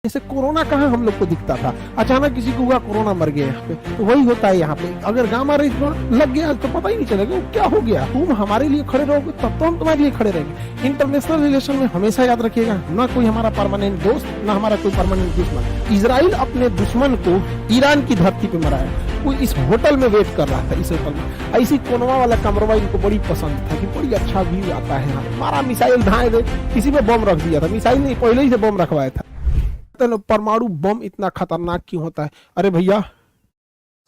जैसे कोरोना कहाँ हम लोग को दिखता था, अचानक किसी को हुआ कोरोना मर गया यहाँ पे, तो वही होता है यहाँ पे। अगर गामा रेस लग गया तो पता ही नहीं चलेगा वो क्या हो गया। तुम हमारे लिए खड़े रहोगे तब तो हम तुम्हारे लिए खड़े रहेंगे। इंटरनेशनल रिलेशन में हमेशा याद रखिएगा, ना कोई हमारा परमानेंट दोस्त, ना हमारा कोई परमानेंट दुश्मन। इजराइल अपने दुश्मन को ईरान की धरती पे मराया। वो इस होटल में वेट कर रहा था, इस होटल में। ऐसी कोनवा वाला कमरवा इनको बड़ी पसंद था कि बड़ी अच्छा व्यू आता है यहाँ। मारा मिसाइल धाए दे, किसी पे बम रख दिया था, मिसाइल नहीं पहले ही से बम रखवाया था। परमाणु बम इतना खतरनाक क्यों होता है? अरे भैया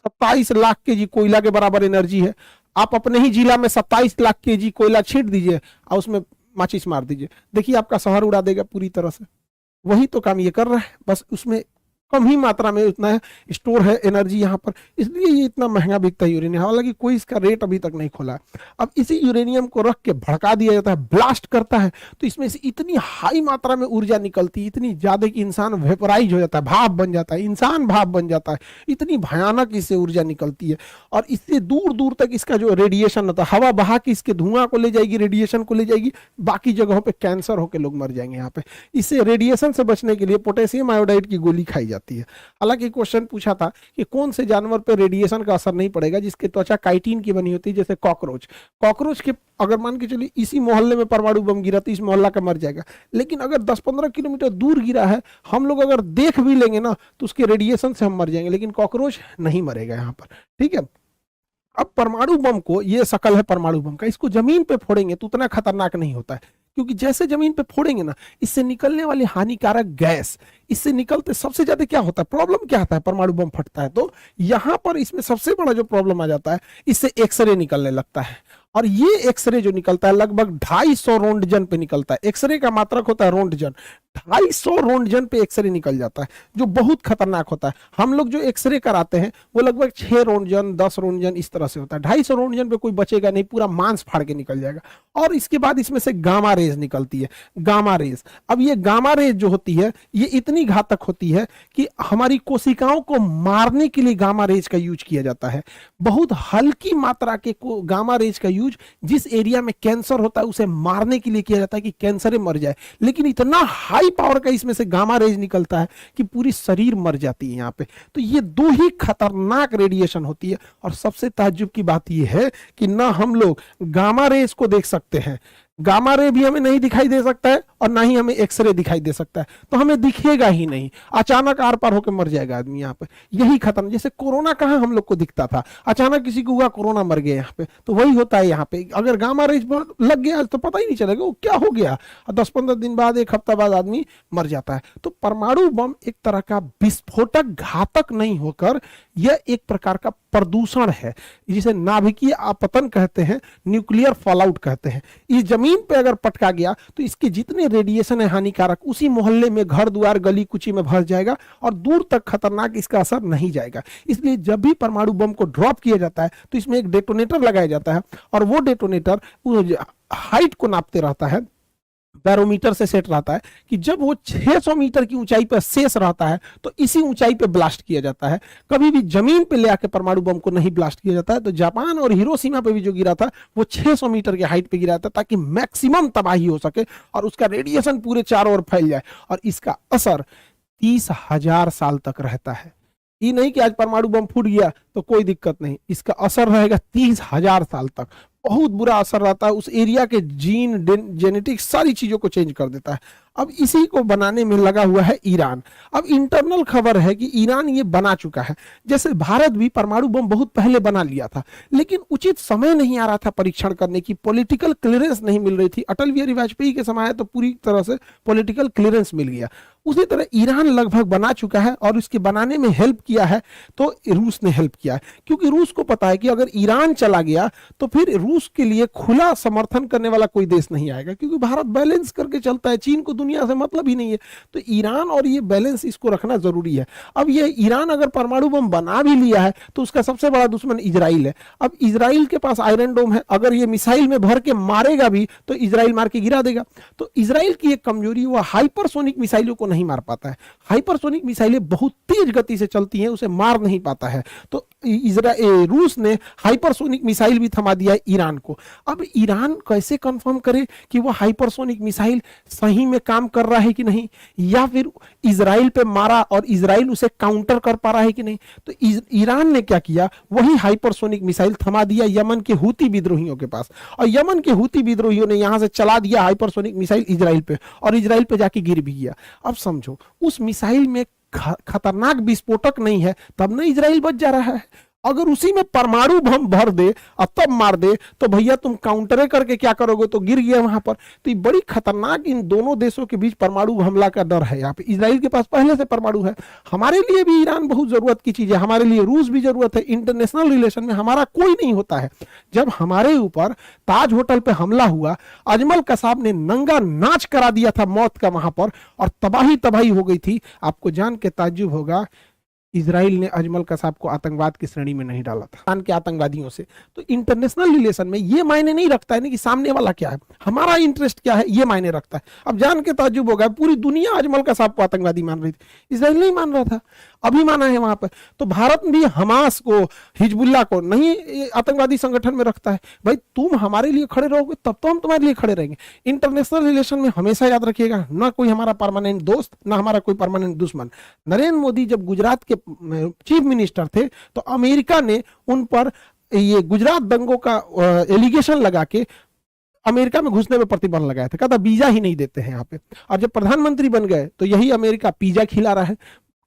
27 लाख केजी कोयला के बराबर एनर्जी है। आप अपने ही जिला में 27 लाख केजी कोयला छींट दीजिए और उसमें माचिस मार दीजिए, देखिए आपका शहर उड़ा देगा पूरी तरह से। वही तो काम ये कर रहा है, बस उसमें कम ही मात्रा में उतना है स्टोर है एनर्जी यहाँ पर, इसलिए ये इतना महंगा बिकता है यूरेनियम। हालांकि कोई इसका रेट अभी तक नहीं खोला है। अब इसी यूरेनियम को रख के भड़का दिया जाता है, ब्लास्ट करता है, तो इसमें से इतनी हाई मात्रा में ऊर्जा निकलती है, इतनी ज्यादा कि इंसान वेपराइज हो जाता है, भाप बन जाता है, इंसान भाप बन जाता है। इतनी भयानक इससे ऊर्जा निकलती है और इससे दूर दूर तक इसका जो रेडिएशन होता है, हवा बहा के इसके धुआं को ले जाएगी, रेडिएशन को ले जाएगी, बाकी जगहों पर कैंसर होकर लोग मर जाएंगे यहाँ पे। इससे रेडिएशन से बचने के लिए पोटेशियम आयोडाइड की गोली खाई जाती है। हालांकि क्वेश्चन पूछा था कि कौन से जानवर पे रेडिएशन का असर नहीं पड़ेगा जिसकी त्वचा काइटिन की बनी होती है, जैसे कॉकरोच। कॉकरोच के अगर मान के चलिए इसी मोहल्ले में परमाणु बम गिरा तो इस मोहल्ला का मर जाएगा, लेकिन अगर 10-15 किलोमीटर दूर गिरा है, हम लोग अगर देख भी लेंगे ना तो उसके रेडिएशन से हम मर जाएंगे, लेकिन कॉकरोच नहीं मरेगा यहाँ पर। ठीक है, अब परमाणु बम को, ये शकल है परमाणु बम का, इसको जमीन पे फोड़ेंगे तो उतना खतरनाक नहीं होता है, क्योंकि जैसे जमीन पे फोड़ेंगे ना, इससे निकलने वाली हानिकारक गैस, इससे निकलते सबसे ज्यादा क्या होता है, प्रॉब्लम क्या आता है परमाणु बम फटता है तो यहां पर इसमें सबसे बड़ा जो प्रॉब्लम आ जाता है, इससे एक्सरे निकलने लगता है। और ये एक्सरे जो निकलता है लगभग 250 रोंटगन पे निकलता है। एक्सरे का मात्रक होता है रोंटगन, 250 रोंटगन पे एक्सरे निकल जाता है, जो बहुत खतरनाक होता है। हम लोग जो एक्सरे कराते हैं वो लगभग 6 रोंटगन 10 रोंटगन इस तरह से होता है। 250 रोंटगन पे कोई बचेगा नहीं, पूरा मांस फाड़ के निकल जाएगा। और इसके बाद इसमें से गामा रेज निकलती है, गामा रेज। अब ये गामा रेज जो होती है ये इतनी घातक होती है कि हमारी कोशिकाओं को मारने के लिए गामा रेज का यूज किया जाता है। बहुत हल्की मात्रा के गामा रेज का यूज जिस एरिया में कैंसर होता है उसे मारने के लिए किया जाता है कि कैंसर मर जाए, लेकिन इतना हाई पावर का इसमें से गामा रेज निकलता है कि पूरी शरीर मर जाती है यहाँ पे। तो ये दो ही खतरनाक रेडिएशन होती है। और सबसे ताज्जुब की बात यह है कि ना हम लोग गामा रेज को देख सकते हैं, गामा रे भी हमें नहीं दिखाई दे सकता है और ना ही हमें एक्सरे दिखाई दे सकता है, तो हमें दिखेगा ही नहीं, अचानक आर पार होकर मर जाएगा आदमी यहाँ पे। यही खत्म, जैसे कोरोना कहाँ हम लोग को दिखता था, अचानक किसी को हुआ कोरोना मर गया यहाँ पे, तो वही होता है यहाँ पे। अगर गामा रेज लग गया तो पता ही नहीं चलेगा वो क्या हो गया, 10-15 दिन बाद, 1 हफ्ता बाद आदमी मर जाता है। तो परमाणु बम एक तरह का विस्फोटक घातक नहीं होकर यह एक प्रकार का प्रदूषण है, जिसे नाभिकीय आपतन कहते हैं, न्यूक्लियर फॉलआउट कहते हैं। इस जमीन पे अगर पटका गया तो इसके जितने रेडिएशन है हानिकारक, उसी मोहल्ले में घर द्वार गली कुची में भर जाएगा और दूर तक खतरनाक इसका असर नहीं जाएगा। इसलिए जब भी परमाणु बम को ड्रॉप किया जाता है तो इसमें एक डेटोनेटर लगाया जाता है और वो डेटोनेटर हाइट को नापते रहता है, बैरोमीटर से सेट रहता है कि जब वो 600 मीटर की ऊंचाई पर शेष रहता है तो इसी ऊंचाई पे ब्लास्ट किया जाता है। कभी भी जमीन पे ले आके परमाणु बम को नहीं ब्लास्ट किया जाता है। तो जापान और हिरोशिमा पे भी जो गिरा था वो 600 मीटर के हाइट पे गिरा था, ताकि मैक्सिमम तबाही हो सके और उसका रेडिएशन पूरे चारों ओर फैल जाए और इसका असर 30,000 साल तक रहता है। ये नहीं कि आज परमाणु बम फूट गया तो कोई दिक्कत नहीं, इसका असर रहेगा 30,000 साल तक। बहुत बुरा असर रहता है, उस एरिया के जीन, जेनेटिक्स, सारी चीजों को चेंज कर देता है। अब इसी को बनाने में लगा हुआ है ईरान। अब इंटरनल खबर है कि ईरान ये बना चुका है। जैसे भारत भी परमाणु बम बहुत पहले बना लिया था, लेकिन उचित समय नहीं आ रहा था परीक्षण करने की, पॉलिटिकल क्लियरेंस नहीं मिल रही थी। अटल बिहारी वाजपेयी के समय तो पूरी तरह से पॉलिटिकल क्लियरेंस मिल गया। उसी तरह ईरान लगभग बना चुका है और इसके बनाने में हेल्प किया है तो रूस ने हेल्प किया है, क्योंकि रूस को पता है कि अगर ईरान चला गया तो फिर रूस के लिए खुला समर्थन करने वाला कोई देश नहीं आएगा, क्योंकि भारत बैलेंस करके चलता है, चीन को दुनिया से मतलब ही नहीं है। तो ईरान और ये बैलेंस इसको रखना जरूरी है। अब ये ईरान अगर परमाणु बम बना भी लिया है तो उसका सबसे बड़ा दुश्मन इजराइल है। अब इजराइल के पास आयरन डोम है, अगर ये मिसाइल में भर के मारेगा भी तो इजराइल मार के गिरा देगा। तो इजराइल की एक कमजोरी, वो हाइपरसोनिक मिसाइलों को नहीं मार पाता है। हाइपरसोनिक मिसाइलें बहुत तेज गति से चलती हैं, उसे मार नहीं पाता है। तो रूस ने हाइपरसोनिक मिसाइल भी थमा दिया है ईरान को। अब ईरान कैसे कंफर्म करे कि वो हाइपरसोनिक मिसाइल सही में काम कर रहा है कि नहीं, या फिर इजराइल पे मारा और इजराइल उसे काउंटर कर पा रहा है कि नहीं। तो ईरान ने क्या किया, वही हाइपरसोनिक मिसाइल थमा दिया यमन के हूती विद्रोहियों के पास, और यमन के हूती विद्रोहियों ने यहां से चला दिया हाइपरसोनिक मिसाइल इजराइल पे, और इजराइल पे जाके गिर भी गया। अब समझो, उस मिसाइल में खतरनाक विस्फोटक नहीं है, तब ना इजराइल बच जा रहा है। अगर उसी में परमाणु बम भर दे और तब मार दे तो भैया तुम काउंटरे करके क्या करोगे, तो गिर गया वहां पर। तो ये बड़ी खतरनाक इन दोनों देशों के बीच परमाणु हमला का डर है। यहाँ पे इजराइल के पास पहले से परमाणु है, हमारे लिए भी ईरान बहुत जरूरत की चीज है, हमारे लिए रूस भी जरूरत है। इंटरनेशनल रिलेशन में हमारा कोई नहीं होता है। जब हमारे ऊपर ताज होटल पे हमला हुआ, अजमल कसाब ने नंगा नाच करा दिया था मौत का वहां पर, और तबाही तबाही हो गई थी। आपको जान के ताज्जुब होगा, इजराइल ने अजमल कसाब को आतंकवाद की श्रेणी में नहीं डाला था, पाकिस्तान के आतंकवादियों से। तो इंटरनेशनल रिलेशन में ये मायने नहीं रखता है ना कि सामने वाला क्या है, हमारा इंटरेस्ट क्या है, ये मायने रखता है। अब जान के ताज्जुब होगा, पूरी दुनिया अजमल कसाब को आतंकवादी मान रही थी, इजराइल नहीं मान रहा था, अभी माना है वहां पर। तो भारत भी हमास को, हिजबुल्ला को नहीं आतंकवादी संगठन में रखता है। भाई तुम हमारे लिए खड़े रहोगे तब तो हम तुम्हारे लिए खड़े रहेंगे। इंटरनेशनल रिलेशन में हमेशा याद रखिएगा, ना कोई हमारा परमानेंट दोस्त, ना हमारा कोई परमानेंट दुश्मन। नरेंद्र मोदी जब गुजरात के चीफ मिनिस्टर थे तो अमेरिका ने उन पर ये गुजरात दंगों का एलिगेशन लगा के अमेरिका में घुसने में प्रतिबंध लगाया था, कहता वीजा ही नहीं देते हैं यहाँ पे। और जब प्रधानमंत्री बन गए तो यही अमेरिका पिज्जा खिला रहा है,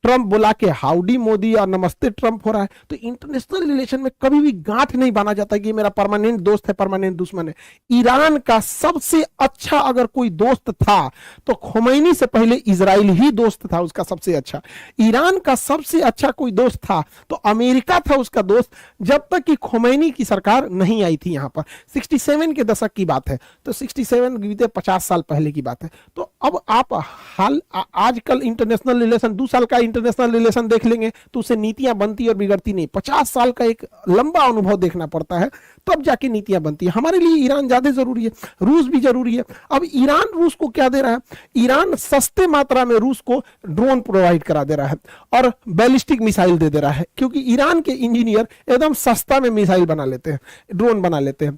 ट्रंप बुला के हाउडी मोदी और नमस्ते ट्रंप हो रहा है। तो इंटरनेशनल रिलेशन में कभी भी गांठ नहीं बांधा जाता कि मेरा परमानेंट दोस्त है, परमानेंट दुश्मन है। ईरान का सबसे अच्छा अगर कोई दोस्त था तो खोमैनी से पहले इजराइल ही दोस्त था उसका सबसे अच्छा। ईरान का सबसे अच्छा कोई दोस्त था तो अमेरिका था उसका दोस्त, जब तक कि खोमैनी की सरकार नहीं आई थी यहाँ पर। 67 के दशक की बात है, तो 67 बीते 50 साल पहले की बात है। तो अब आप हाल आजकल इंटरनेशनल रिलेशन 2 साल का इंटरनेशनल रिलेशन देख लेंगे तो उससे नीतियां बनती और बिगड़ती नहीं। 50 साल का एक लंबा अनुभव देखना पड़ता है, तब जाके नीतियां बनती है। हमारे लिए ईरान ज्यादा जरूरी है, रूस भी जरूरी है। अब ईरान रूस को क्या दे रहा है, ईरान सस्ते मात्रा में रूस को ड्रोन प्रोवाइड करा दे रहा है और बैलिस्टिक मिसाइल दे रहा है, क्योंकि ईरान के इंजीनियर एकदम सस्ता में मिसाइल बना लेते हैं, ड्रोन बना लेते हैं।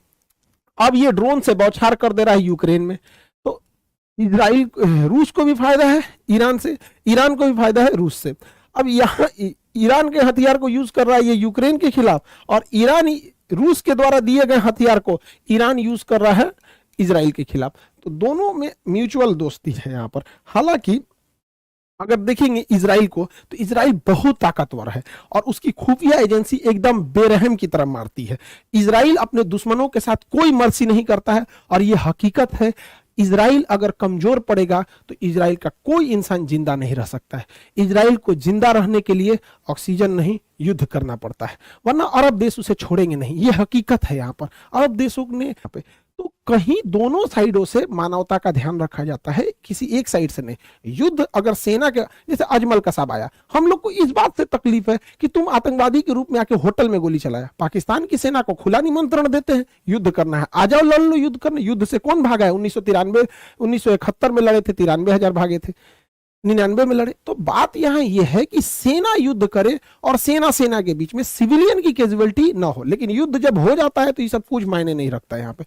अब ये ड्रोन से बौछार कर दे रहा है यूक्रेन में। तो इजराइल, रूस को भी फायदा है ईरान से, ईरान को भी फायदा है रूस से। अब यहाँ ईरान के हथियार को यूज कर रहा है ये यूक्रेन के खिलाफ, और ईरान रूस के द्वारा दिए गए हथियार को ईरान यूज कर रहा है इजराइल के खिलाफ। तो दोनों में म्यूचुअल दोस्ती है यहाँ पर। हालांकि अगर देखेंगे इजराइल को तो इजराइल बहुत ताकतवर है और उसकी खुफिया एजेंसी एकदम बेरहम की तरह मारती है। इजराइल अपने दुश्मनों के साथ कोई मर्सी नहीं करता है, और यह हकीकत है। इजराइल अगर कमजोर पड़ेगा तो इजराइल का कोई इंसान जिंदा नहीं रह सकता है। इजराइल को जिंदा रहने के लिए ऑक्सीजन नहीं, युद्ध करना पड़ता है, वरना अरब देश उसे छोड़ेंगे नहीं। ये हकीकत है। यहाँ पर अरब देशों ने यहाँ पे तो कहीं दोनों साइडों से मानवता का ध्यान रखा जाता है, किसी एक साइड से नहीं। युद्ध अगर सेना के, जैसे अजमल कसाब आया, हम लोग को इस बात से तकलीफ है कि तुम आतंकवादी के रूप में आके होटल में गोली चलाया। पाकिस्तान की सेना को खुला निमंत्रण देते हैं, युद्ध करना है, आ जाओ लड़ लो, युद्ध करना। युद्ध से कौन भागा है? 1971 में लड़े थे, 93,000 भागे थे, 99 में लड़े। तो बात यहाँ यह है कि सेना युद्ध करे और सेना के बीच में सिविलियन की कैजुअलिटी ना हो। लेकिन युद्ध जब हो जाता है तो ये सब कुछ मायने नहीं रखता है यहाँ पे।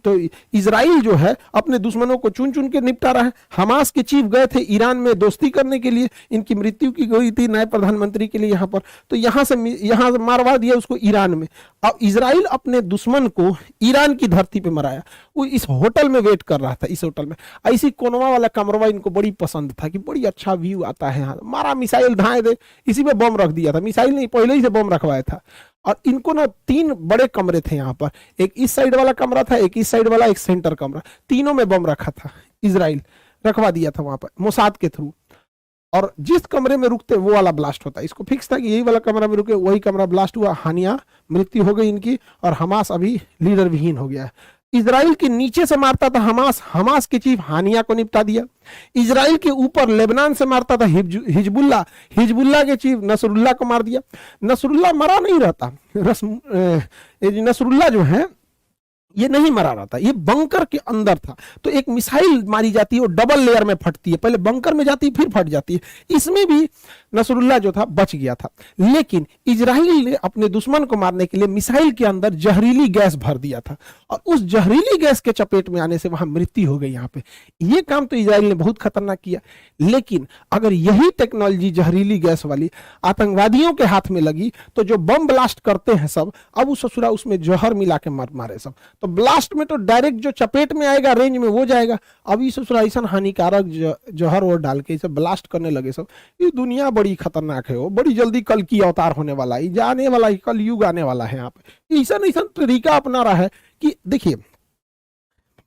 तो इजराइल जो है अपने दुश्मनों को चुन चुन के निपटा रहा है। हमास के चीफ गए थे ईरान में दोस्ती करने के लिए, इनकी मृत्यु की गई थी नए प्रधानमंत्री के लिए यहाँ पर, तो यहाँ से मारवा दिया उसको ईरान में। अब इजराइल अपने दुश्मन को ईरान की धरती पे मराया। वो इस होटल में वेट कर रहा था, इस होटल में ऐसी कोनवा वाला कमरवा इनको बड़ी पसंद था कि बड़ी अच्छा व्यू आता है यहाँ, मारा मिसाइल धाए दे, इसी में बम रख दिया था। मिसाइल नहीं, पहले ही से बम रखवाया था। और इनको ना 3 बड़े कमरे थे यहाँ पर, एक इस साइड वाला कमरा था, एक इस साइड वाला, एक सेंटर कमरा, तीनों में बम रखा था। इजराइल रखवा दिया था वहां पर मोसाद के थ्रू, और जिस कमरे में रुकते वो वाला ब्लास्ट होता। इसको फिक्स था कि यही वाला कमरा में रुके, वही कमरा ब्लास्ट हुआ, हानिया मृत्यु हो गई इनकी, और हमास अभी लीडर विहीन हो गया है। इजराइल के नीचे से मारता था हमास के चीफ हानिया को निपटा दिया। इजराइल के ऊपर लेबनान से मारता था हिजबुल्ला के चीफ नसरुल्लाह को मार दिया। नसरुल्लाह मरा नहीं रहता, नसरुल्लाह जो है ये नहीं मरा रहा था, ये बंकर के अंदर था। तो एक मिसाइल मारी जाती है, वो डबल लेयर में फटती है, पहले बंकर में जाती है फिर फट जाती है। इसमें भी नसरुल्लाह जो था बच गया था, लेकिन इजराइल ने अपने दुश्मन को मारने के लिए मिसाइल के अंदर जहरीली गैस भर दिया था, और उस जहरीली गैस के चपेट में आने से वहां मृत्यु हो गई। यहाँ पे ये काम तो इजराइल ने बहुत खतरनाक किया, लेकिन अगर यही टेक्नोलॉजी जहरीली गैस वाली आतंकवादियों के हाथ में लगी तो जो बम ब्लास्ट करते हैं सब, अब उस ससुरा उसमें जहर मिला के मारे सब, तो ब्लास्ट में तो डायरेक्ट जो चपेट में आएगा रेंज में वो जाएगा। अब इस ससुरा ऐसा हानिकारक जहर और डाल के इसे ब्लास्ट करने लगे सब। ये दुनिया बड़ी खतरनाक है, वो बड़ी जल्दी कल की अवतार होने वाला है, जाने वाला है, कल युग आने वाला है। यहाँ पे ऐसा ऐसा तरीका अपना रहा है कि देखिए,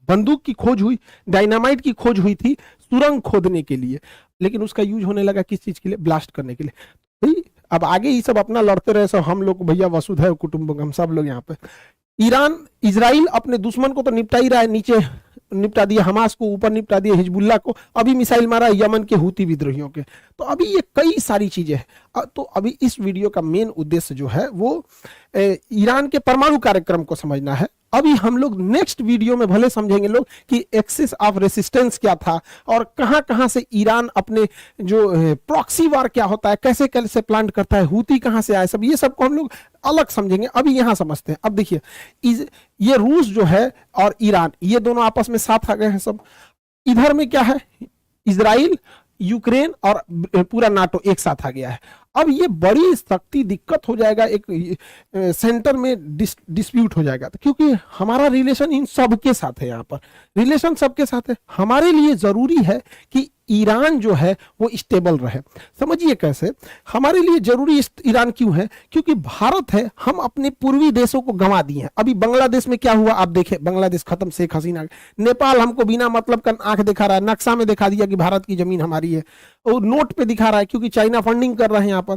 बंदूक की खोज हुई, डायनामाइट की खोज हुई थी सुरंग खोदने के लिए, लेकिन उसका यूज होने लगा किस चीज के लिए? ब्लास्ट करने के लिए। अब आगे ये सब अपना लड़ते रहे सब, हम लोग भैया वसुधैव कुटुंबकम, सब लोग यहाँ पे। ईरान इजराइल अपने दुश्मन को तो निपटा ही रहा है, नीचे निपटा दिया हमास को, ऊपर निपटा दिया हिजबुल्लाह को, अभी मिसाइल मारा यमन के हूती विद्रोहियों के। तो अभी ये कई सारी चीजें हैं। तो अभी इस वीडियो का मेन उद्देश्य जो है वो ईरान के परमाणु कार्यक्रम को समझना है। अभी हम लोग नेक्स्ट वीडियो में भले समझेंगे लोग कि एक्सिस ऑफ रेसिस्टेंस क्या था, और कहां कहां से ईरान अपने जो प्रॉक्सी वार क्या होता है, कैसे कैसे प्लान करता है, हूती कहां से आए, सब ये सब को हम लोग अलग समझेंगे। अभी यहां समझते हैं। अब देखिए, ये रूस जो है और ईरान, ये दोनों आपस में साथ आ गए हैं सब। इधर में क्या है? इजराइल, यूक्रेन और पूरा नाटो एक साथ आ गया है। अब ये बड़ी सख्ती दिक्कत हो जाएगा, एक सेंटर में डिस्प्यूट हो जाएगा, क्योंकि हमारा रिलेशन इन सबके साथ है। यहाँ पर रिलेशन सबके साथ है। हमारे लिए जरूरी है कि ईरान जो है वो स्टेबल रहे। समझिए कैसे हमारे लिए जरूरी ईरान क्यों है? क्योंकि भारत है, हम अपने पूर्वी देशों को गंवा दिए हैं। अभी बांग्लादेश में क्या हुआ आप देखें, बांग्लादेश खत्म, शेख हसीना। नेपाल हमको बिना मतलब का आंख दिखा रहा है, नक्शा में दिखा दिया कि भारत की जमीन हमारी है, और नोट पे दिखा रहा है क्योंकि चाइना फंडिंग कर रहे हैं यहाँ पर।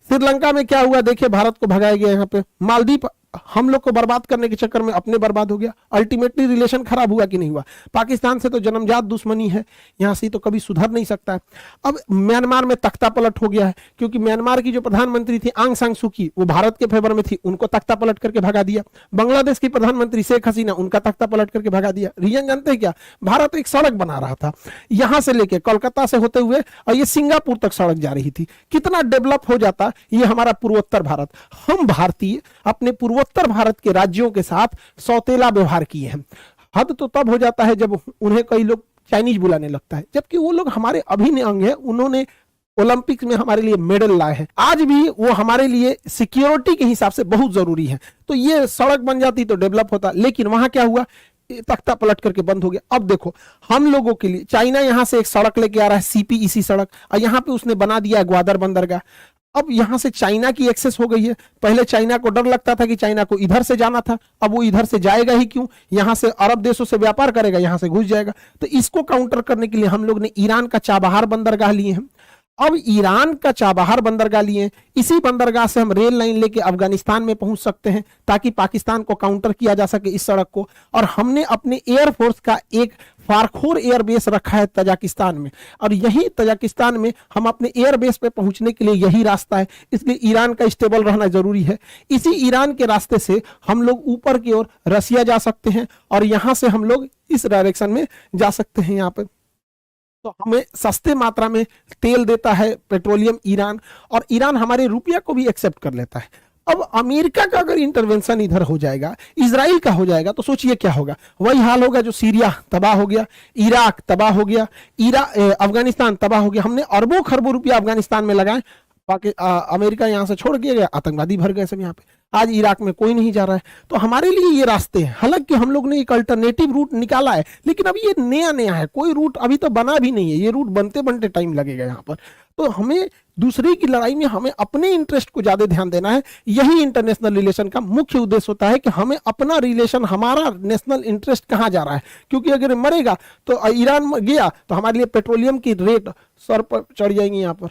श्रीलंका में क्या हुआ देखिए, भारत को भगाया गया यहाँ पे। मालदीव हम लोग को बर्बाद करने के चक्कर में अपने बर्बाद हो गया। अल्टीमेटली रिलेशन खराब हुआ कि नहीं हुआ? पाकिस्तान से तो जन्मजात दुश्मनी है, यहां से तो कभी सुधर नहीं सकता है। अब म्यांमार में तख्ता पलट हो गया है, क्योंकि म्यांमार की जो प्रधानमंत्री थी आंग सान सू की, वो भारत के फेवर में थी, उनको तख्ता पलट करके भगा दिया। बांग्लादेश की प्रधानमंत्री शेख हसीना, उनका तख्ता पलट करके भगा दिया। रीजन जानते हैं क्या? भारत एक सड़क बना रहा था, यहां से लेके कोलकाता से होते हुए और ये सिंगापुर तक सड़क जा रही थी। कितना डेवलप हो जाता ये हमारा पूर्वोत्तर भारत। हम भारतीय अपने पूर्वोत्तर भारत के राज्यों के साथ सौतेला व्यवहार किए हैं। हद तो तब हो जाता है जब उन्हें कई लोग चाइनीज बुलाने लगता है, जबकि वो लोग हमारे अभिन्न अंग है। उन्होंने ओलंपिक्स में हमारे लिए मेडल लाए हैं, आज भी वो हमारे लिए सिक्योरिटी के हिसाब से बहुत जरूरी है। तो ये सड़क बन जाती तो डेवलप होता, लेकिन वहां क्या हुआ? तख्ता पलट करके बंद हो गया। अब देखो हम लोगों के लिए चाइना यहां से एक सड़क लेके आ रहा है, सीपीईसी सड़क, और यहां पे उसने बना दिया ग्वादर बंदरगाह। अब यहां से चाइना की एक्सेस हो गई है। पहले चाइना को डर लगता था कि चाइना को इधर से जाना था, अब वो इधर से जाएगा ही क्यों? यहां से अरब देशों से व्यापार करेगा, यहां से घुस जाएगा। तो इसको काउंटर करने के लिए हम लोग ने ईरान का चाबहार बंदरगाह लिए हैं। अब ईरान का चाबहार बंदरगाह लिए, इसी बंदरगाह से हम रेल लाइन लेके अफगानिस्तान में पहुंच सकते हैं, ताकि पाकिस्तान को काउंटर किया जा सके इस सड़क को। और हमने अपने एयरफोर्स का एक फारखोर एयरबेस रखा है तजाकिस्तान में, और यही तजाकिस्तान में हम अपने एयरबेस पे पहुंचने के लिए यही रास्ता है। इसलिए ईरान का स्टेबल रहना जरूरी है। इसी ईरान के रास्ते से हम लोग ऊपर की ओर रसिया जा सकते हैं, और यहां से हम लोग इस डायरेक्शन में जा सकते हैं। यहाँ पे तो हमें सस्ते मात्रा में तेल देता है पेट्रोलियम ईरान, और ईरान हमारे रुपया को भी एक्सेप्ट कर लेता है। अब अमेरिका का अगर इंटरवेंशन इधर हो जाएगा, इजराइल का हो जाएगा, तो सोचिए क्या होगा? वही हाल होगा जो सीरिया तबाह हो गया, इराक तबाह हो गया, अफगानिस्तान तबाह हो गया। हमने अरबों खरबों रुपया अफगानिस्तान में लगाए, अमेरिका यहां से छोड़ के गया, आतंकवादी भर गए सब यहाँ पे। आज इराक में कोई नहीं जा रहा है। तो हमारे लिए ये रास्ते हैं। हालांकि हम लोग ने एक अल्टरनेटिव रूट निकाला है, लेकिन अभी ये नया नया है, कोई रूट अभी तो बना भी नहीं है। ये रूट बनते बनते टाइम लगेगा यहाँ पर। तो हमें दूसरे की लड़ाई में हमें अपने इंटरेस्ट को ज्यादा ध्यान देना है। यही इंटरनेशनल रिलेशन का मुख्य उद्देश्य होता है कि हमें अपना रिलेशन, हमारा नेशनल इंटरेस्ट कहाँ जा रहा है। क्योंकि अगर मरेगा तो ईरान गया तो हमारे लिए पेट्रोलियम की रेट सर पर चढ़ जाएंगी यहाँ पर।